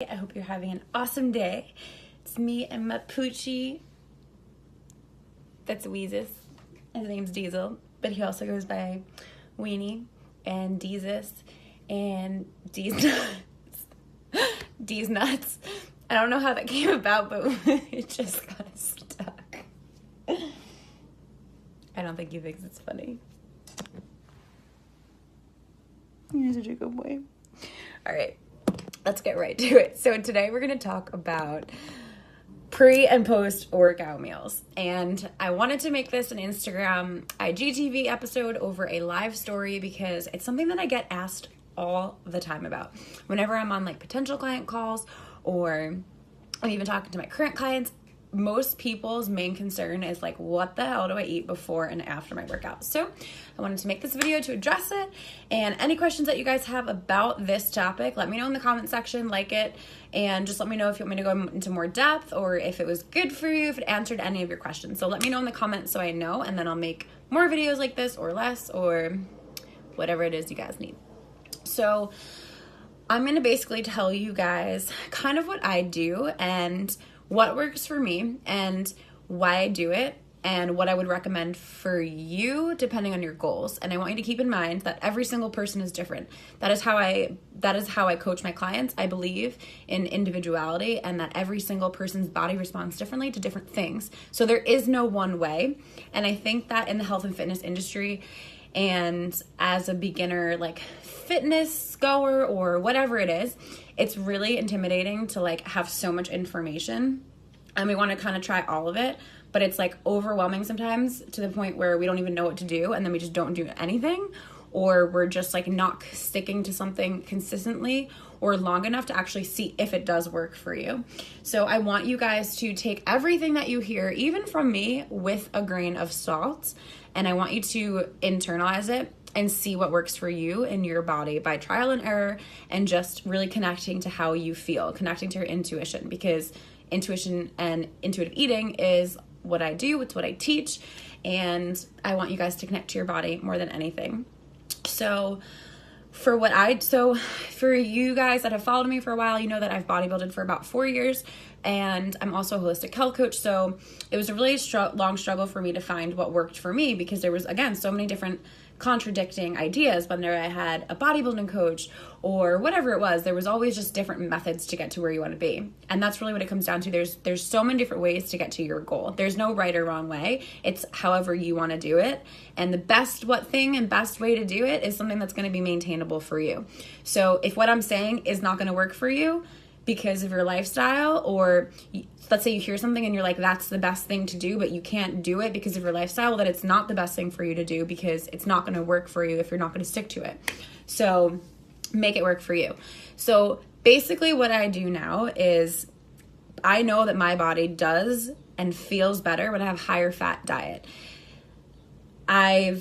I hope you're having an awesome day. It's me and my poochie. That's Weezus. His name's Diesel, but he also goes by Weenie and Deezus and Deez Nuts. Deez Nuts. I don't know how that came about, but it just got stuck. I don't think he thinks it's funny. You're such a good boy. All right. Let's get right to it. So today we're going to talk about pre and post workout meals. And I wanted to make this an Instagram IGTV episode over a live story because it's something that I get asked all the time about. Whenever I'm on like potential client calls or I'm even talking to my current clients, most people's main concern is like, what the hell do I eat before and after my workout? So I wanted to make this video to address it. And any questions that you guys have about this topic, let me know in the comment section, like it, and just let me know if you want me to go into more depth or if it was good for you, if it answered any of your questions. So let me know in the comments so I know, and then I'll make more videos like this or less or whatever it is you guys need. So I'm going to basically tell you guys kind of what I do and what works for me and why I do it and what I would recommend for you depending on your goals. And I want you to keep in mind that every single person is different. That is how I coach my clients. I believe in individuality and that every single person's body responds differently to different things. So there is no one way. And I think that in the health and fitness industry and as a beginner like fitness goer or whatever it is, it's really intimidating to like have so much information and we want to kind of try all of it, but it's like overwhelming sometimes to the point where we don't even know what to do and then we just don't do anything, or we're just like not sticking to something consistently or long enough to actually see if it does work for you. So I want you guys to take everything that you hear, even from me, with a grain of salt, and I want you to internalize it and see what works for you in your body by trial and error and just really connecting to how you feel, connecting to your intuition, because intuition and intuitive eating is what I do, it's what I teach, and I want you guys to connect to your body more than anything. So for you guys that have followed me for a while, you know that I've bodybuilded for about 4 years and I'm also a holistic health coach. So it was a really long struggle for me to find what worked for me because there was, again, so many different contradicting ideas. Whether I had a bodybuilding coach or whatever it was, there was always just different methods to get to where you want to be. And that's really what it comes down to. There's so many different ways to get to your goal. There's no right or wrong way. It's however you want to do it. And the best way to do it is something that's going to be maintainable for you. So if what I'm saying is not going to work for you because of your lifestyle, or let's say you hear something and you're like, that's the best thing to do, but you can't do it because of your lifestyle, well, then it's not the best thing for you to do because it's not going to work for you if you're not going to stick to it. So make it work for you. So basically what I do now is I know that my body does and feels better when I have higher fat diet. I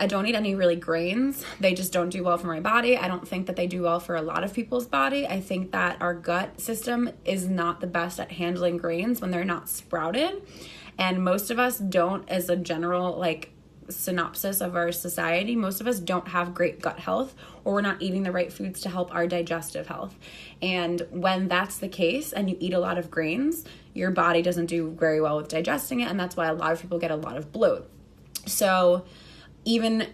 don't eat any really grains. They just don't do well for my body. I don't think that they do well for a lot of people's body. I think that our gut system is not the best at handling grains when they're not sprouted. And most of us don't, as a general like synopsis of our society, most of us don't have great gut health, or we're not eating the right foods to help our digestive health. And when that's the case and you eat a lot of grains, your body doesn't do very well with digesting it. And that's why a lot of people get a lot of bloat. So even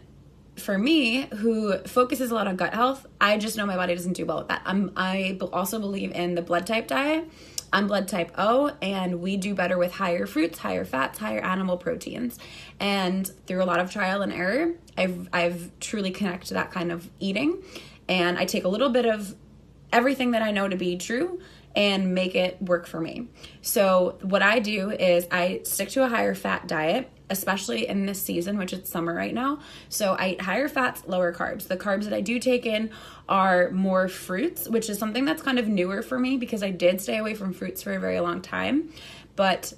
for me, who focuses a lot on gut health, I just know my body doesn't do well with that. I also believe in the blood type diet. I'm blood type O, and we do better with higher fruits, higher fats, higher animal proteins. And through a lot of trial and error, I've truly connected to that kind of eating. And I take a little bit of everything that I know to be true and make it work for me. So what I do is I stick to a higher fat diet, especially in this season, which is summer right now. So I eat higher fats, lower carbs. The carbs that I do take in are more fruits, which is something that's kind of newer for me because I did stay away from fruits for a very long time. But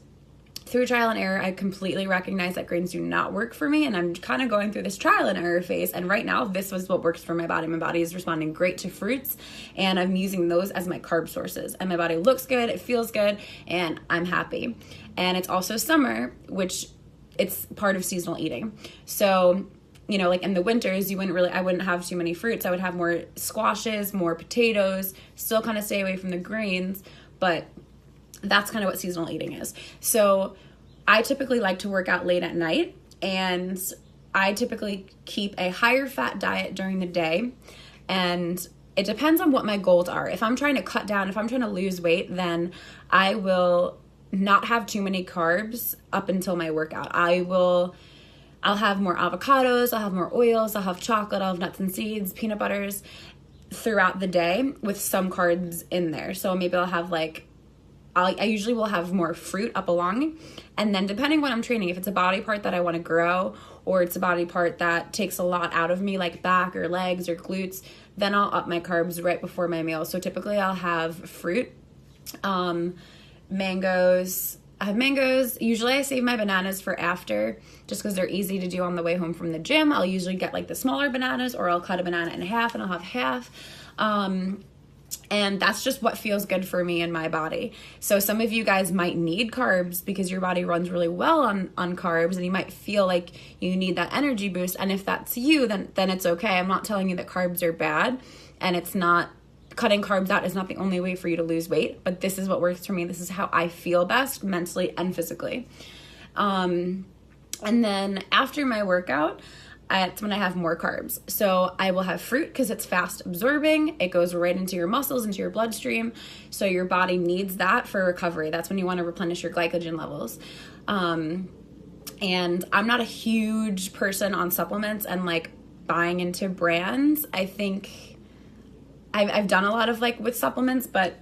through trial and error, I completely recognize that grains do not work for me, and I'm kind of going through this trial and error phase, and right now, this was what works for my body. My body is responding great to fruits, and I'm using those as my carb sources, and my body looks good, it feels good, and I'm happy. And it's also summer, which it's part of seasonal eating. So you know, like in the winters, I wouldn't have too many fruits. I would have more squashes, more potatoes, still kind of stay away from the grains, but that's kind of what seasonal eating is. So I typically like to work out late at night, and I typically keep a higher fat diet during the day, and it depends on what my goals are. If I'm trying to cut down, if I'm trying to lose weight, then I will not have too many carbs up until my workout. I'll have more avocados, I'll have more oils, I'll have chocolate, I'll have nuts and seeds, peanut butters throughout the day with some carbs in there. So maybe I'll have I usually will have more fruit up along. And then depending what I'm training, if it's a body part that I want to grow, or it's a body part that takes a lot out of me, like back or legs or glutes, then I'll up my carbs right before my meal. So typically I'll have fruit, mangoes. I have mangoes. Usually I save my bananas for after, just because they're easy to do on the way home from the gym. I'll usually get like the smaller bananas, or I'll cut a banana in half and I'll have half. And that's just what feels good for me and my body. So some of you guys might need carbs because your body runs really well on carbs, and you might feel like you need that energy boost. And if that's you, then it's okay. I'm not telling you that carbs are bad, and it's not, cutting carbs out is not the only way for you to lose weight, but this is what works for me. This is how I feel best mentally and physically. And then after my workout, that's when I have more carbs. So I will have fruit because it's fast absorbing. It goes right into your muscles, into your bloodstream. So your body needs that for recovery. That's when you want to replenish your glycogen levels. And I'm not a huge person on supplements and like buying into brands. I think I've done a lot of like with supplements, but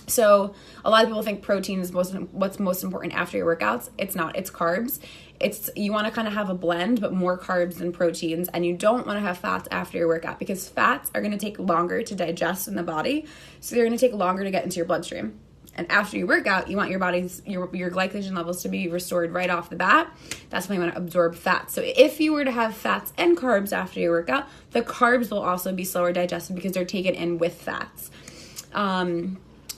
so a lot of people think protein is what's most important after your workouts. It's not. It's carbs. You want to kind of have a blend, but more carbs than proteins, and you don't want to have fats after your workout because fats are going to take longer to digest in the body, so they're going to take longer to get into your bloodstream. And after you work out, you want your glycogen levels to be restored right off the bat. That's when you want to absorb fat. So if you were to have fats and carbs after your workout, the carbs will also be slower digested because they're taken in with fats.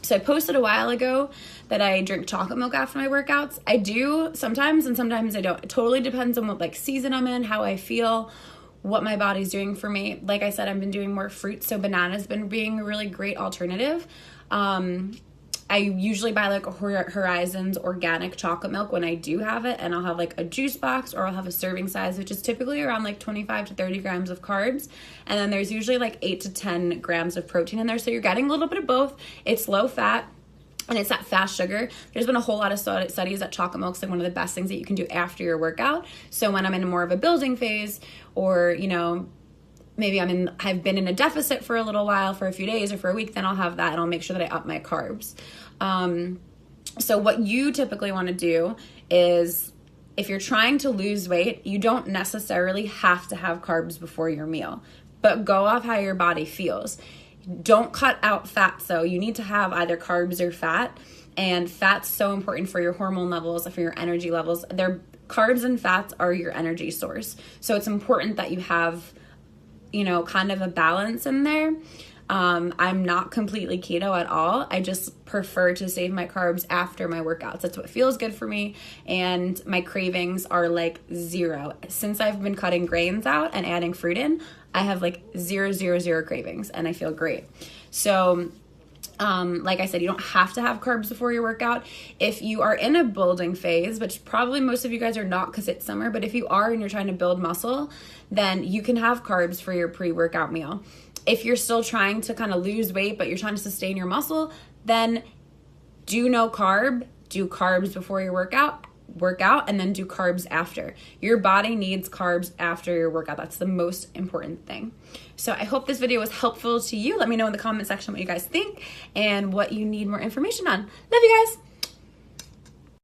So I posted a while ago that I drink chocolate milk after my workouts. I do sometimes, and sometimes I don't. It totally depends on what like season I'm in, how I feel, what my body's doing for me. Like I said, I've been doing more fruit, so banana's been being a really great alternative. I usually buy like a Horizons organic chocolate milk when I do have it, and I'll have like a juice box, or I'll have a serving size, which is typically around like 25 to 30 grams of carbs. And then there's usually like 8 to 10 grams of protein in there. So you're getting a little bit of both. It's low fat, and it's that fast sugar. There's been a whole lot of studies that chocolate milk's like one of the best things that you can do after your workout. So when I'm in more of a building phase, or, you know, maybe I've been in a deficit for a little while, for a few days or for a week, then I'll have that, and I'll make sure that I up my carbs. So what you typically want to do is, if you're trying to lose weight, you don't necessarily have to have carbs before your meal, but go off how your body feels. Don't cut out fat. So you need to have either carbs or fat, and fat's so important for your hormone levels, for your energy levels. Carbs and fats are your energy source. So it's important that you have, you know, kind of a balance in there. I'm not completely keto at all. I just prefer to save my carbs after my workouts. That's what feels good for me. And my cravings are like zero. Since I've been cutting grains out and adding fruit in, I have like zero cravings, and I feel great. So, like I said, you don't have to have carbs before your workout. If you are in a building phase, which probably most of you guys are not because it's summer, but if you are and you're trying to build muscle, then you can have carbs for your pre-workout meal. If you're still trying to kind of lose weight, but you're trying to sustain your muscle, then do no carb, do carbs before your workout, and then do carbs after. Your body needs carbs after your workout. That's the most important thing. So I hope this video was helpful to you. Let me know in the comment section what you guys think and what you need more information on. Love you guys.